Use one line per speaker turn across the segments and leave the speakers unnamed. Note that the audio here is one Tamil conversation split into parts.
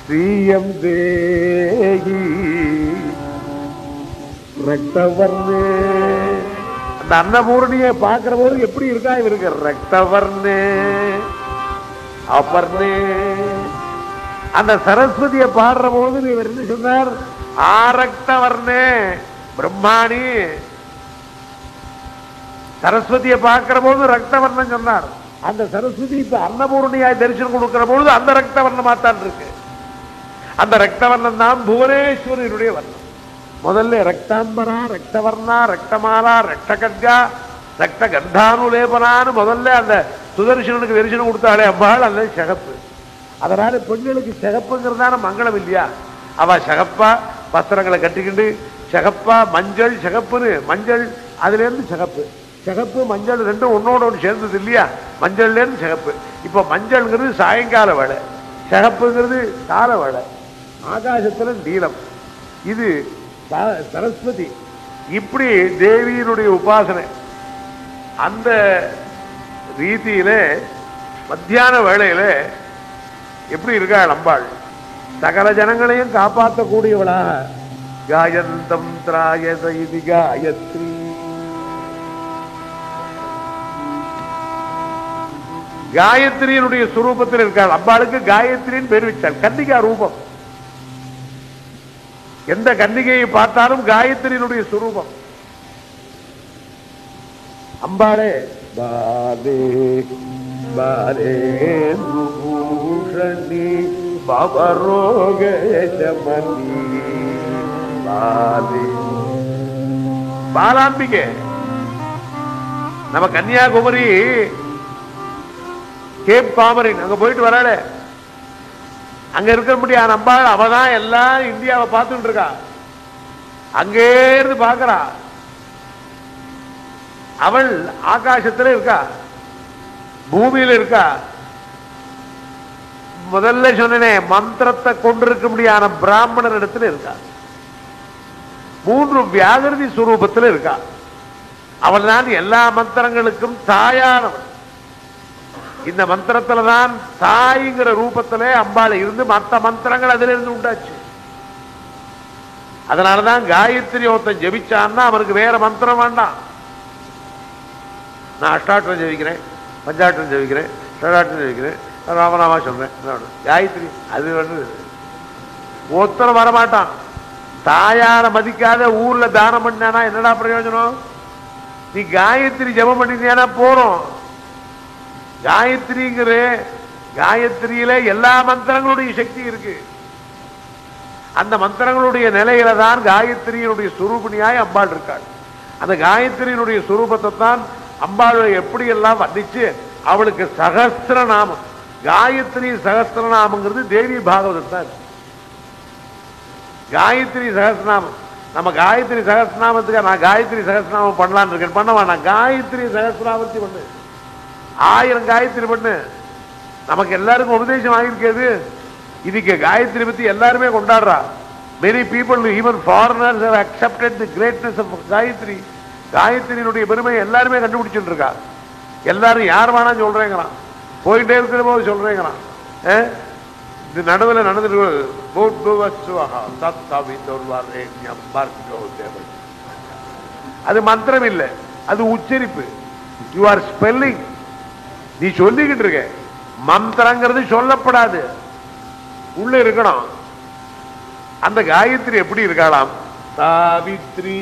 ஸ்ரீயம் தேகி ரக்தவர்ணே. அந்த அன்னபூரணியை பார்க்கிற போது எப்படி இருக்கா இவருக்கு? ரக்தவர்ணே அபர்ணே. அந்த சரஸ்வதியை பாடுற போது இவர் என்ன சொன்னார்? ஆரக்தவர்ணே பிரம்மாணி. சரஸ்வதியை பார்க்கிற போது ரக்தவர்ணம் சொன்னார். அந்த சரஸ்வதி இப்ப அன்னபூரணியாய் தரிசனம் கொடுக்கிற பொழுது அந்த ரக்தவர்ணமாத்தான் இருக்கு. அந்த ரக்தவர்ணம் தான் புவனேஸ்வரனுடைய வர்ணம். முதல்ல ரக்தாம்பரா, ரக்தவர்ணா, ரக்தமாலா, ரக்தகட்கா, ரக்த கந்தானுலேபனான்னு முதல்ல அந்த சுதர்சனனுக்கு தரிசனம் கொடுத்தாலே அம்பாள் அந்த சிகப்பு. அதனால பெண்களுக்கு சிகப்புங்கிறதான மங்களம் இல்லையா? அவ சிகப்பா வஸ்திரங்களை கட்டிக்கிண்டு சிகப்பா மஞ்சள் சிகப்புன்னு, மஞ்சள் அதுல இருந்து சிகப்பு, சிகப்பு மஞ்சள் ரெண்டும் ஒன்னோட ஒன்று சேர்ந்தது இல்லையா? மஞ்சள்ல இருந்து சிகப்பு. இப்ப மஞ்சள்ங்கிறது சாயங்கால வேலை, சிகப்புங்கிறது கால வேலை, ஆகாசத்துல நீலம். இது சரஸ்வதி. இப்படி தேவியினுடைய உபாசனை. அந்த ரீதியில மத்தியான வேளையில எப்படி இருக்காள் அம்பாள்? சகல ஜனங்களையும் காப்பாற்றக்கூடியவளாக காயந்தம் திராயத இது காயத்ரி. காயத்ரியினுடைய சுரூபத்தில் இருக்காள். அம்பாளுக்கு காயத்ரின்னு பேர் வச்சாள். கன்னிகா ரூபம். எந்த கன்னிகையை பார்த்தாலும் காயத்ரியினுடைய சுரூபம். அம்பாளே பாலே பாலே பூஷணி பவரோகமணி பாலே. பாலாம்பிகை நம்ம கன்னியாகுமரி கேப் காமரின் அங்க போயிட்டு வராள, அங்க இருக்க முடியாது அம்பாள். அவதான் எல்லாம் இந்தியாவை பார்த்துட்டு இருக்கா. அங்கே இருந்து பார்க்கிறா. அவள் ஆகாசத்துல இருக்கா, பூமியில இருக்கா. முதல்ல சொன்னே மந்திரத்தை கொண்டிருக்க முடியாத பிராமணர் இடத்துல இருக்கா. 3 வியாகிருதி சுரூபத்தில் இருக்கா. அவள் தான் எல்லா மந்திரங்களுக்கும் தாயானவள். இந்த மந்திரத்துல தான் தாய்ங்கிற ரூபத்திலே அம்பாள் இருந்து மற்ற மந்திரங்கள் அதில இருந்து உண்டாச்சு. அதனாலதான் காயத்ரி ஒருத்தன் ஜபிச்சான்னா அவனுக்கு வேற மந்திரம் வேண்டாம். நான் அஷ்டாட்டம் ஜபிக்கிறேன், பஞ்சாட்டம் ஜபிக்கிறேன், ஷடாட்டம் ஜபிக்கிறேன், ராமநாமா சொல்றேன், காயத்ரி அது வந்து ஒருத்தர் வரமாட்டான். தாயார மதிக்காத ஊர்ல தானம் பண்ணானா என்னடா பிரயோஜனம்? நீ காயத்ரி ஜபம் பண்ணினா போறோம். காயத்ரிங்கிற காயத்ரியில எல்லா மந்திரங்களுடைய சக்தி இருக்கு. அந்த மந்திரங்களுடைய நிலையில தான் காயத்ரியினுடைய சுரூபிணியாய் அம்பாள் இருக்காள். அந்த காயத்ரியினுடைய சுரூபத்தை தான் அம்பாள் எப்படி எல்லாம் வர்ணிச்சு அவளுக்கு சகஸ்திரநாமம். காயத்ரி சகஸ்திரநாமங்கிறது தேவி பாகவதத்தான். காயத்ரி சகஸ்திரநாமம். நம்ம காயத்ரி சகஸ்திரநாமத்துக்கு நான் காயத்ரி சகஸ்திரநாமம் பண்ணலான்னு இருக்கேன். பண்ண வேண்டாம், காயத்ரி சகஸ்திரநாமத்தை பண்ணு. 1000 காயத்ரி பண்ணு. நமக்கு எல்லாருக்கும் உபதேசம் ஆகியிருக்கிறது. இதுக்கு காயத்ரி பத்தி எல்லாருமே கொண்டாடுறா. Many people, even foreigners, have accepted the greatness of Gayatri. காயத்ரியினுடைய பெருமை எல்லாருமே கண்டுபிடிச்சுட்டு இருக்கா. எல்லாரும் யார் வேணா சொல்றேங்கிறான், போயிட்டே இருக்கிற போது சொல்றேங்கிறான். இது நடுவில் நடந்துட்டு அது மந்திரம் இல்லை, அது உச்சரிப்பு. You are spelling. நீ சொல்லிக்கிட்டு இருக்க. மந்திரங்கிறது சொல்லப்படாது, உள்ள இருக்கணும். அந்த காயத்ரி எப்படி இருக்கலாம்? சாவித்ரி.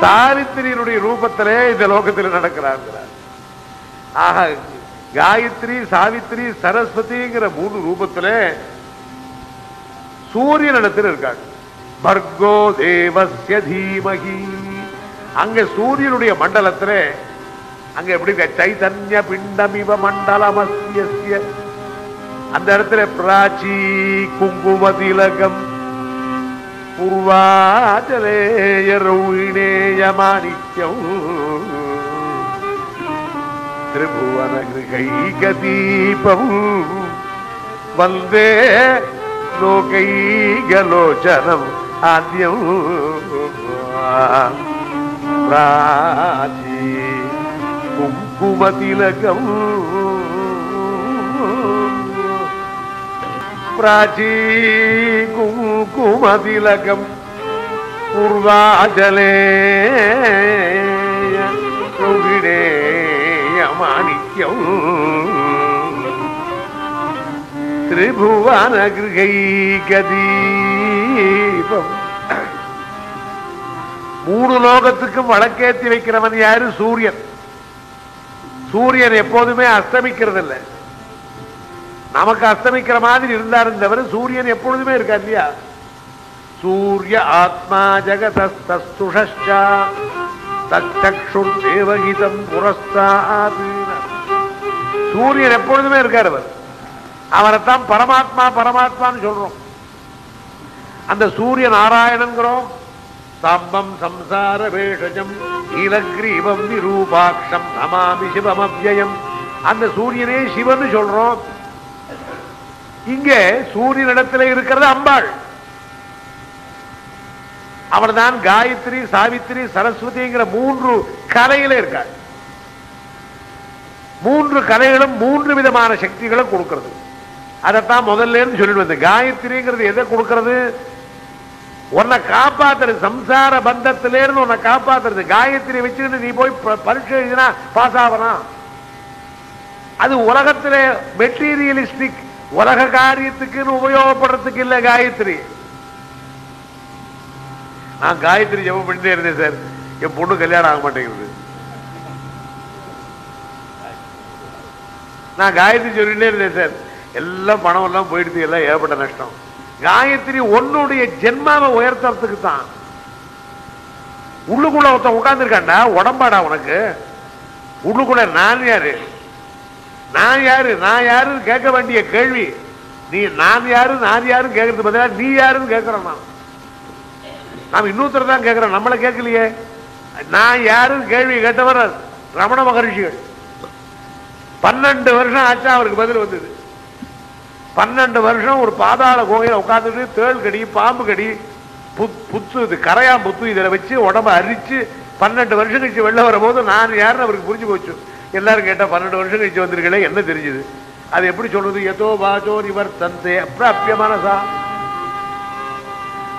சாவித்திரியினுடைய ரூபத்திலே இந்த லோகத்தில் நடக்கிறார். ஆக காயத்ரி, சாவித்ரி, சரஸ்வதிங்கிற 3 ரூபத்திலே சூரியன் இடத்தில் இருக்காங்க. பர்கோ தேவஸ்ய தீமகி. அங்க சூரியனுடைய மண்டலத்திலே அங்க எப்படி சைதன்ய பிண்டமிவ மண்டலமஸ்ய. அந்த இடத்துல பிராச்சி குங்கும திலகம் பூர்வாச்சலேயரௌணேயமாணிக்யம் திரிபுவன கிருகைக தீபம் வந்தே லோகைகலோச்சனம் ஆத்யம் பிராச்சி குங்கும திலகம். प्राची कुंकुमतिलकम पूर्वाचले माणिक्यम त्रिभुवन गृहैकदीपम மூணு லோகத்துக்கும் வழக்கேற்றி வைக்கிறவன் யாரு? சூரியன். சூரியன் எப்போதுமே அஸ்தமிக்கிறது இல்லை. நமக்கு அஸ்தமிக்கிற மாதிரி இருந்தாலும் தவிர சூரியன் எப்பொழுதுமே இருக்கா இல்லையா? சூரிய ஆத்மா ஜகதஸ்துஷா தச்சுர் தேவகிதம் புரஸ்தாத். சூரியன் எப்பொழுதுமே இருக்கார். அவர் அவரைத்தான் பரமாத்மா பரமாத்மான்னு சொல்றோம். அந்த சூரிய நாராயணங்கிறோம். சாம்பம் சம்சார வேஷஜம் நீலக்ரீவம் விரூபாட்சம் நமாமி சிவமவ்யயம். அந்த சூரியனே சிவன் சொல்றோம். இங்கே சூரியனிடத்தில் இருக்கிறது அம்பாள். அவள்தான் காயத்ரி, சாவித்திரி, சரஸ்வதிங்கிற மூன்று கலையில இருக்காள். மூன்று கலைகளும் மூன்று விதமான சக்திகளை கொடுக்கிறது. அதைத்தான் முதல்ல சொல்லிட்டு வந்து காயத்ரிங்கிறது எதை கொடுக்கிறது? உன்னை காப்பாத்துறது, சம்சார பந்தத்திலிருந்து உன்னை காப்பாத்துறது. காயத்ரி வச்சுக்கிட்டு நீ போய் பரீட்சை எழுதினா பாஸ் ஆகலாம். அது உலகத்திலே மெட்டீரியலிஸ்டிக், உலக காரியத்துக்குன்னு உபயோகப்படுறதுக்கு இல்ல காயத்ரி. நான் காயத்ரி ஜெபம் பண்ணிட்டே இருந்தேன் சார். என் பொண்ணு கல்யாணம் ஆக மாட்டேங்குது. நான் காயத்ரி சொல்லிட்டே இருந்தேன் சார். எல்லாம் பணம் எல்லாம் போயிடுது, எல்லாம் ஏற்பட்ட நஷ்டம். காயத்ரி உன்னுடைய ஜென்மாவை உயர்த்துறதுக்கு தான். உள்ளுக்குள்ள ஒருத்தன் உட்கார்ந்து இருக்காண்டா, உடம்பாடா உனக்கு. உள்ளுக்குள்ள நான் யாரு நான் யாரு நான் யாருன்னு கேட்க வேண்டிய கேள்வி நீ நான் யாரு நான் யாருன்னு கேட்கறது பதிலா நீ யாருன்னு கேட்கிறோம். நாம் இன்னொருத்தர் தான் கேட்கிறோம், நம்மளை கேட்கலையே. நான் யாருன்னு கேள்வி கேட்டவர் ரமண மகரிஷிகள். 12 வருஷம் ஆச்சா அவருக்கு பதில் வந்தது. 12 வருஷம் ஒரு பாதாள கோயில உட்கார்ந்துட்டு தேள் கடி, பாம்பு கடி, புத்து, இது கரையா புத்து, இதில் வச்சு உடம்ப அரிச்சு 12 வருஷம் கழிச்சு வெளில வர போது நான் யாருன்னு அவருக்கு புரிஞ்சு போச்சு. எல்லாரும் கேட்டா 12 வருஷம் கழிச்சு வந்திருக்கே என்ன தெரிஞ்சது? அது எப்படி சொல்றது? எதோ வாச்சோ இவர் தந்தே அப்பிய மனசா.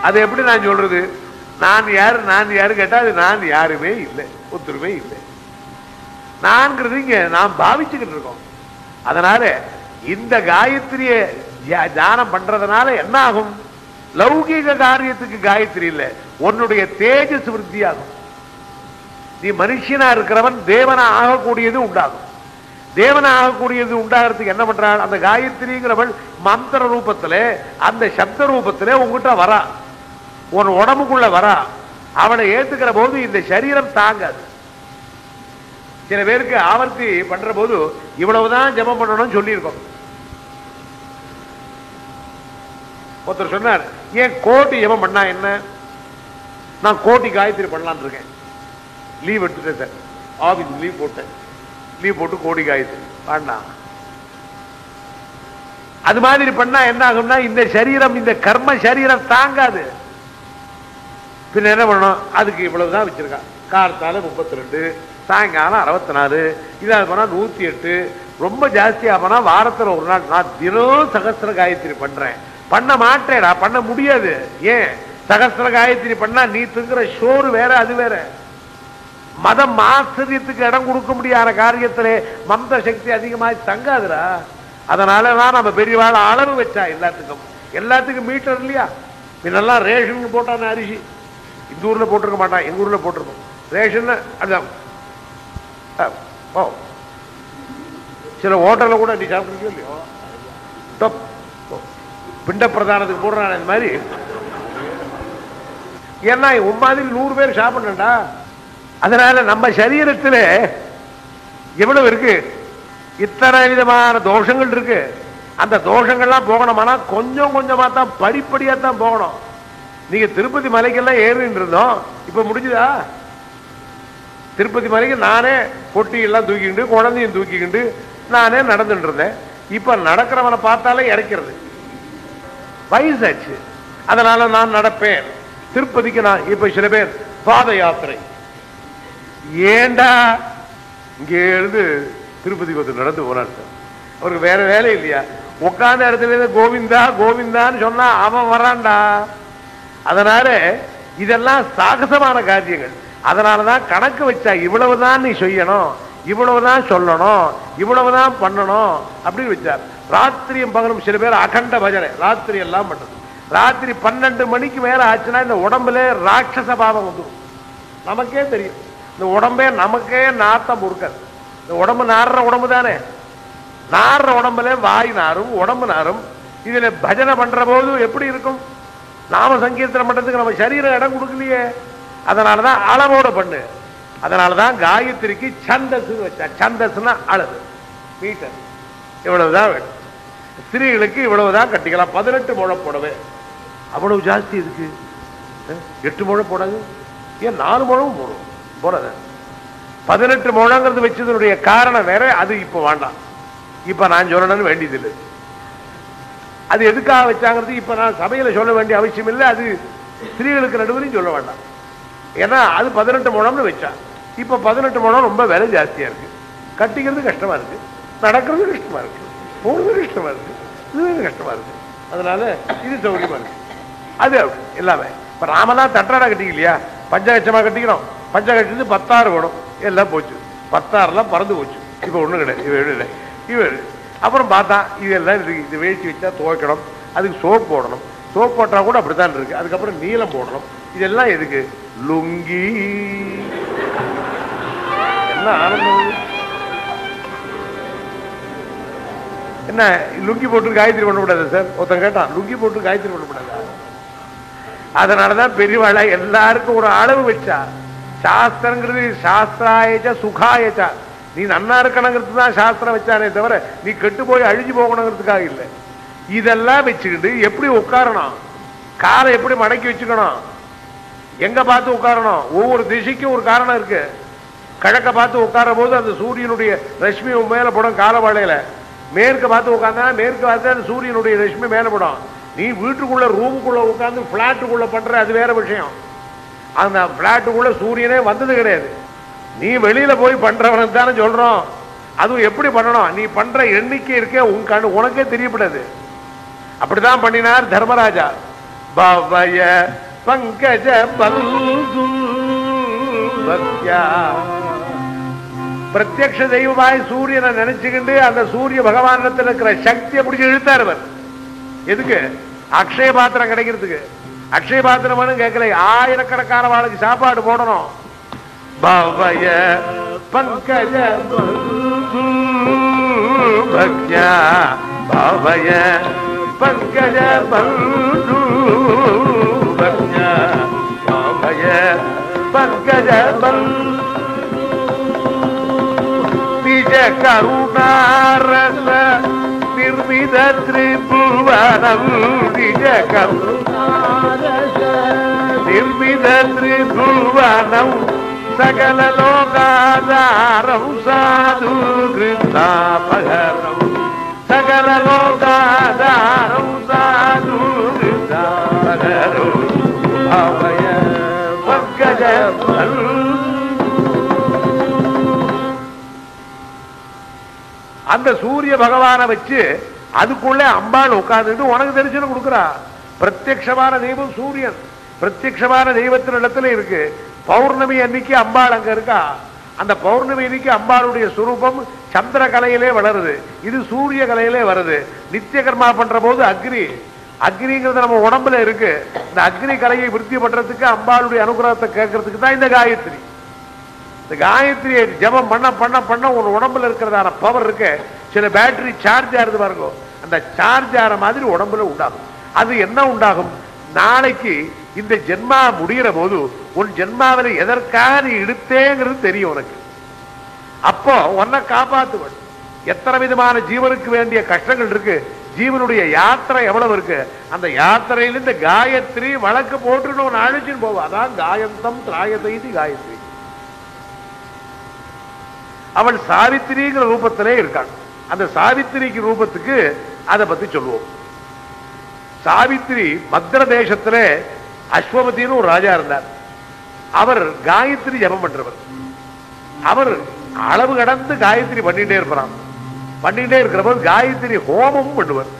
அது எப்படி நான் சொல்றது? நான் யாரு நான் யாரு கேட்டா அது நான் யாருமே இல்லை, ஒத்துருமே இல்லை. நான்கிறது இங்க நாம் பாவிச்சுக்கிட்டு இருக்கோம். அதனால இந்த காயத்ரிய தியானம் பண்றதுனால என்ன ஆகும்? லௌகிக காரியத்துக்கு காயத்ரி இல்ல, உன்னுடைய தேஜஸ் விருத்தி ஆகும். நீ மனுஷனா இருக்கிறவன் தேவனா ஆகக்கூடியது உண்டாகும். தேவனா ஆகக்கூடியது உண்டாகிறதுக்கு என்ன பண்றாள்? அந்த காயத்ரிங்கிறவள் மந்திர ரூபத்துல, அந்த சப்த ரூபத்துல உங்ககிட்ட வரா, உன் உடம்புக்குள்ள வரா. அவளை ஏத்துக்கிற போது இந்த சரீரம் தாங்காது. சில பேருக்கு ஆவர்த்தி பண்ற போது இவ்வளவுதான் ஜபம் பண்ணணும்னு சொல்லியிருக்கோம். ஒருத்தர் சொன்னார், ஏன் கோட்டி ஜபம் பண்ணா என்ன? நான் கோட்டி காயத்ரி பண்ணலான் இருக்கேன். லீவ் எடுத்துட்டேன் சார், ஆபீஸ் லீவ் போட்டேன். லீவ் போட்டு கோடி காயத்ரி வேண்டாம். அது மாதிரி பண்ணா என்ன ஆகும்னா இந்த சரீரம், இந்த கர்ம சரீரம் தாங்காது. பின்ன என்ன பண்ணணும்? அதுக்கு இவ்வளவுதான் வச்சிருக்கா. கார்த்தால 32, சாயங்காலம் 64, இதாக போனா 108, ரொம்ப ஜாஸ்தியா போனா வாரத்தில் ஒரு நாள். நான் தினம் சகஸ்திர காயத்ரி பண்றேன். பண்ண மாட்டேடா, பண்ண முடியாது. ஏன்? சகஸ்திர காயத்ரி பண்ணா நீ திங்கிற சோறு வேற, அது வேற. மதம் ஆச்சரியத்துக்கு இடம் கொடுக்க முடியாத காரியத்திலே மந்த சக்தி அதிகமாக தங்காதுரா. அதனாலதான் நம்ம பெரியவாழ அளவு வச்சா எல்லாத்துக்கும் மீட்டர் இல்லையா? இதெல்லாம் ரேஷன் போட்டான அரிசி இந்த ஊர்ல போட்டிருக்க மாட்டான், எங்க ஊர்ல போட்டிருக்கோம். ரேஷன் அதுதான். சில ஹோட்டல்ல கூட நீ சாப்பிட்டு இல்லையோ, பிண்ட பிரதானத்துக்கு போடுறான் இந்த மாதிரி. ஏன்னா உன் மாதிரி 100 பேர் சாப்பிடணும்டா. அதனால நம்ம சரீரத்தில் எவ்வளவு இருக்கு, இத்தனை விதமான தோஷங்கள் இருக்கு. அந்த தோஷங்கள்லாம் போகணுமானா கொஞ்சம் கொஞ்சமா தான், படிப்படியா தான் போகணும். நீங்க திருப்பதி மலைக்கெல்லாம் ஏறின்னு இருந்தோம், இப்ப முடிஞ்சுதா? திருப்பதி மலைக்கு நானே பொட்டி எல்லாம் தூக்கிக்கிண்டு, குழந்தையும் தூக்கிக்கிண்டு நானே நடந்துட்டு இருந்தேன். இப்ப நடக்கிறவனை பார்த்தாலே இறக்கிறது, வயசாச்சு. அதனால நான் நடப்பேன் திருப்பதிக்கு. நான் இப்ப சில பேர் பாத யாத்திரை, ஏண்டா இங்கே இருந்து திருப்பதிக்கு வந்து நடந்து போனார் சார். அவருக்கு வேற வேலை இல்லையா? உட்கார்ந்த இடத்துல இருந்து கோவிந்தா கோவிந்தான்னு சொன்னா அவன் வரான்டா. அதனால இதெல்லாம் சாகசமான காரியங்கள். அதனாலதான் கணக்கு வச்சா இவ்வளவுதான் நீ செய்யணும், இவ்வளவுதான் சொல்லணும், இவ்வளவுதான் பண்ணணும் அப்படின்னு வச்சார். ராத்திரியும் பகலும் சில பேர் அகண்ட பஜனை ராத்திரி எல்லாம் பண்றது. ராத்திரி 12 மணிக்கு மேல ஆச்சுன்னா இந்த உடம்புல ராட்சச பாவம் வந்துடும். நமக்கே தெரியும், இந்த உடம்பே நமக்கே நாத்தம் பொறுக்காது. இந்த உடம்பு நாடுற உடம்பு தானே, நாடுற உடம்புல வாய் நாரும் உடம்பு நாரும். இதுல பஜனை பண்ற போது எப்படி இருக்கும்? நாம சங்கீர்த்தனம் பண்றதுக்கு நம்ம சரீரம் இடம் கொடுக்கலையே. அதனாலதான் அளவோட பண்ணு. அதனாலதான் காயத்ரிக்கு சந்தஸ் வச்சா. சந்தஸ்னா அளவு, மீட்டர், இவ்வளவுதான் வேணும். ஸ்திரீகளுக்கு இவ்வளவுதான் கட்டிக்கலாம். 18 முழம் போடவே. அவ்வளவு ஜாஸ்தி இருக்கு. 8 முழம் போடாது, ஏன் 4 முழமும் போடும் போறது. 18 முழங்கிறது வச்சதனுடைய காரணம் வேற. அது இப்ப வேண்டாம், இப்ப நான் சொல்லணும்னு வேண்டியதில்லை. அது எதுக்காக வச்சாங்கிறது இப்ப நான் சபையில சொல்ல வேண்டிய அவசியம் இல்லை. அது ஸ்திரீகளுக்கு நடுவில் சொல்ல வேண்டாம். ஏன்னா அது 18 முழம்னு வச்சா. இப்ப 18 முழம் ரொம்ப விலை ஜாஸ்தியா இருக்கு. கட்டிக்கிறது கஷ்டமா இருக்கு, நடக்கிறது கஷ்டமா இருக்கு, போறது கஷ்டமா இருக்கு, இது கஷ்டமா இருக்கு. அதனால இது சௌகரியமா இருக்கு. அது எல்லாமே இப்ப நாமெல்லாம் தட்டாடா கட்டிக்கலையா, பஞ்சகட்சமா கட்டிக்கிறோம். பஞ்சகட்சத்து 16 போடும், எல்லாம் போச்சு. 16 பறந்து போச்சு. இப்ப ஒண்ணும் கிடையாது. இவ அப்புறம் பார்த்தா இதெல்லாம் இருக்கு. இது வேஷ்டி வச்சா துவைக்கணும், அதுக்கு சோப் போடணும். சோப் போட்டா கூட அப்படித்தான் இருக்கு. அதுக்கப்புறம் நீளம் போடணும். இதெல்லாம் எதுக்கு? லுங்கி. என்ன ஆனந்தம்! என்ன லுங்கி போட்டு காயத்ரி பண்ணக்கூடாது சார்? ஒருத்தன் கேட்டான், லுங்கி போட்டு காயத்ரி பண்ணக்கூடாது. அதனாலதான் பெரியவாளா எல்லாருக்கும் ஒரு அளவு வச்சா. சாஸ்திரங்கிறது சாஸ்திராயச்சா சுகாயச்சா. நீ நன்னா இருக்கணுங்கிறது தான் சாஸ்திரம் வச்சானே தவிர நீ கெட்டு போய் அழிஞ்சு போகணுங்கிறதுக்காக இல்லை. இதெல்லாம் வச்சுக்கிட்டு எப்படி உட்காரணும், காலை எப்படி மடக்கி வச்சுக்கணும், எங்க பார்த்து உட்காரணும். ஒவ்வொரு திசைக்கும் ஒரு காரணம் இருக்கு. கிழக்க பார்த்து உட்கார போது அந்த சூரியனுடைய ரஷ்மி மேல படும் காலவாழையில. மேற்கு பார்த்து உட்கார்ந்தா மேற்கு பார்த்து அந்த சூரியனுடைய ரஷ்மி மேல படும். நீ வீட்டுக்குள்ள ரூமுக்குள்ள உட்கார்ந்து பிளாட்டுக்குள்ள பண்ற அது வேற விஷயம். அந்த பிளாட்டுக்குள்ள சூரியனே வந்தது கிடையாது. நீ வெளியில போய் பண்றவனுக்கு தானே சொல்றோம். அதுவும் எப்படி பண்ணணும், நீ பண்ற எண்ணிக்கை இருக்கே உனக்கே தெரியப்படாது. அப்படிதான் பண்ணினார் தர்மராஜா. பவய பங்கஜ பல்து பிரத்யக்ஷ தெய்வமாய் சூரியனை நினைச்சுக்கிண்டு அந்த சூரிய பகவானத்தில் இருக்கிற சக்தியை பிடிச்சி இழுத்தார். அவர் எதுக்கு? அக்ஷய பாத்திரம் கிடைக்கிறதுக்கு. அக்ஷய பாத்திரம் கேட்கல, ஆயிரக்கணக்கான வாழ்க்கை சாப்பாடு போடணும். பவய பங்கஜ பக்யா பவய பங்கஜ பல்து பக்யா பவய பங்கஜ பல்து நிஜ கருணாரச நிர்மித திரிபுவனம். நிஜ கருணாரச நிர்மித திரிபுவனம் சகல லோகாதாரம் சாது கிருத்தாபகரம். சகல லோகாதாரம் சாது கிருத்தாபகரம். பவய பங்கஜ அந்த சூரிய பகவானை வச்சு அதுக்குள்ளே அம்பாள் உட்கார்ந்துட்டு உனக்கு தரிசனம் கொடுக்குறா. பிரத்யக்ஷமான தெய்வம் சூரியன். பிரத்யக்ஷமான தெய்வத்தின் இடத்துல இருக்கு. பௌர்ணமி அன்னைக்கு அம்பாள் அங்க இருக்கா. அந்த பௌர்ணமி அன்னைக்கு அம்பாளுடைய சுரூபம் சந்திர கலையிலே வளருது, இது சூரிய கலையிலே வருது. நித்திய கர்மா பண்ற போது அக்னி, அக்னிங்கிறது நம்ம உடம்புல இருக்கு. இந்த அக்னி கலையை விருத்தி பண்றதுக்கு அம்பாளுடைய அனுகிரகத்தை கேட்கறதுக்கு தான் இந்த காயத்ரி. இந்த காயத்ரியை ஜபம் பண்ண பண்ண பண்ண ஒரு உடம்புல இருக்கிறதான பவர் இருக்கு. சில பேட்டரி சார்ஜ் ஆகுது பாருங்க, அந்த சார்ஜ் ஆகிற மாதிரி உடம்புல உண்டாகும். அது என்ன உண்டாகும்? நாளைக்கு இந்த ஜென்மா முடிகிற போது உன் ஜென்மாவில எதற்காக நீ எடுத்தேங்கிறது தெரியும் உனக்கு. அப்போ உன்னை காப்பாத்துவன். எத்தனை விதமான ஜீவனுக்கு வேண்டிய கஷ்டங்கள் இருக்கு, ஜீவனுடைய யாத்திரை எவ்வளவு இருக்கு. அந்த யாத்திரையில இந்த காயத்ரி வழக்கு போட்டு ஒன்னு அழிச்சுன்னு போவா. அதான் காயந்தம் திராயதைதி காயத்ரி. அவள் சாவித்திரிங்கிற ரூபத்திலே இருக்காள். அந்த சாவித்திரிக்கு ரூபத்துக்கு அதை பத்தி சொல்லுவோம். சாவித்திரி மத்திர தேசத்திலே அஸ்வமதினு ஒரு ராஜா இருந்தார். அவர் காயத்ரி ஜபம் பண்றவர். அவர் அளவு கடந்து காயத்ரி பண்ணிட்டே இருப்பார். பண்ணிட்டே இருக்கிற போது காயத்ரி ஹோமமும் பண்ணுவார்.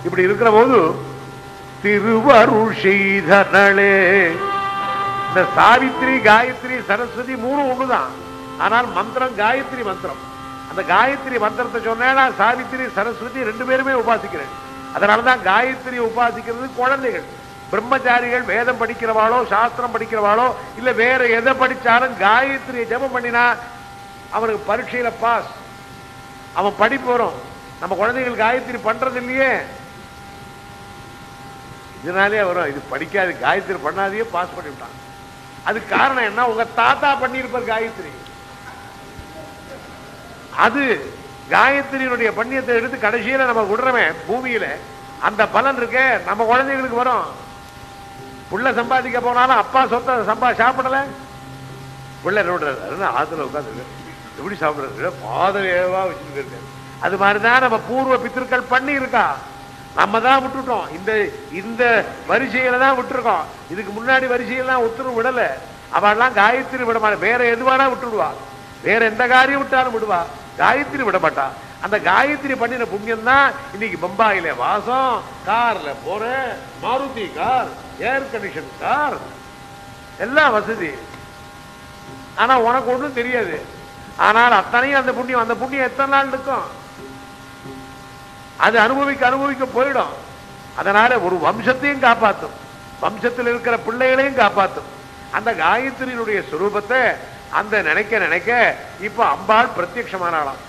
இப்படி இருக்கிற போது திருவருள் செய்தனளே, இந்த சாவித்ரி காயத்ரி சரஸ்வதி மூணு ஒண்ணுதான். ஆனால் மந்திரம் காயத்ரி மந்திரம். அந்த காயத்ரி மந்திரத்தை சொன்னா சாவித்ரி சரஸ்வதி ரெண்டு பேருமே உபாசிக்கிறேன். அதனாலதான் காயத்ரி உபாசிக்கிறது குழந்தைகள். பிரம்மச்சாரிகள் வேதம் படிக்கிறவாளோ சாஸ்திரம் படிக்கிறவாளோ இல்ல வேற எதை படிச்சாலும் காயத்ரியை ஜபம் பண்ணினா அவனுக்கு பரீட்சையில பாஸ், அவன் படிப்பு வரும். நம்ம குழந்தைகள் காயத்ரி பண்றது இல்லையே, இதனாலே வரும். இது படிக்காது, காயத்ரி பண்ணாதையே பாஸ் பண்ணிவிட்டான். அதுக்கு காரணம் என்ன? உங்க தாத்தா பண்ணியிருப்பார் காயத்ரி. அது காயத்ரியினுடைய புண்ணியத்தை எடுத்து கடைசியில நம்ம விடுறவன் பூமியில அந்த பலன் இருக்க நம்ம குழந்தைகளுக்கு வரும். புள்ள சம்பாதிக்க போனாலும் அப்பா சொத்த சாப்பிடல, பிள்ளை ஆத்துல உட்காந்து எப்படி சாப்பிடுறது பாதவேவா வச்சுட்டு இருக்க. அது மாதிரிதான் நம்ம பூர்வ பித்திருக்கள் பண்ணி இருக்கா, நம்ம தான் விட்டுட்டோம். இந்த வரிசையில தான் விட்டுருக்கோம். இதுக்கு முன்னாடி வரிசையெல்லாம் உத்தரவு விடல. அவெல்லாம் காயத்ரி விட மாட்டா, வேற எதுவானா விட்டுடுவா, வேற எந்த காரியம் விட்டாலும் விடுவா, காயத்ரி விட மாட்டா. அந்த காயத்ரி பண்ணின புண்ணியம் தான் இன்னைக்கு பம்பாயில வாசம், கார்ல போற, Maruti car, air condition car, எல்லாம் வசதி. ஆனா உனக்கு ஒண்ணும் தெரியாது. ஆனால் அத்தனையும் அந்த புண்ணியம் எத்தனை நாள் இருக்கும்? அது அனுபவிக்க போயிடும். அதனால ஒரு வம்சத்தையும் காப்பாற்றும், வம்சத்தில் இருக்கிற பிள்ளைகளையும் காப்பாற்றும். அந்த காயத்ரியினுடைய சுரூபத்தை அந்த நினைக்க இப்ப அம்பாள் பிரத்யட்சமானாலாம்.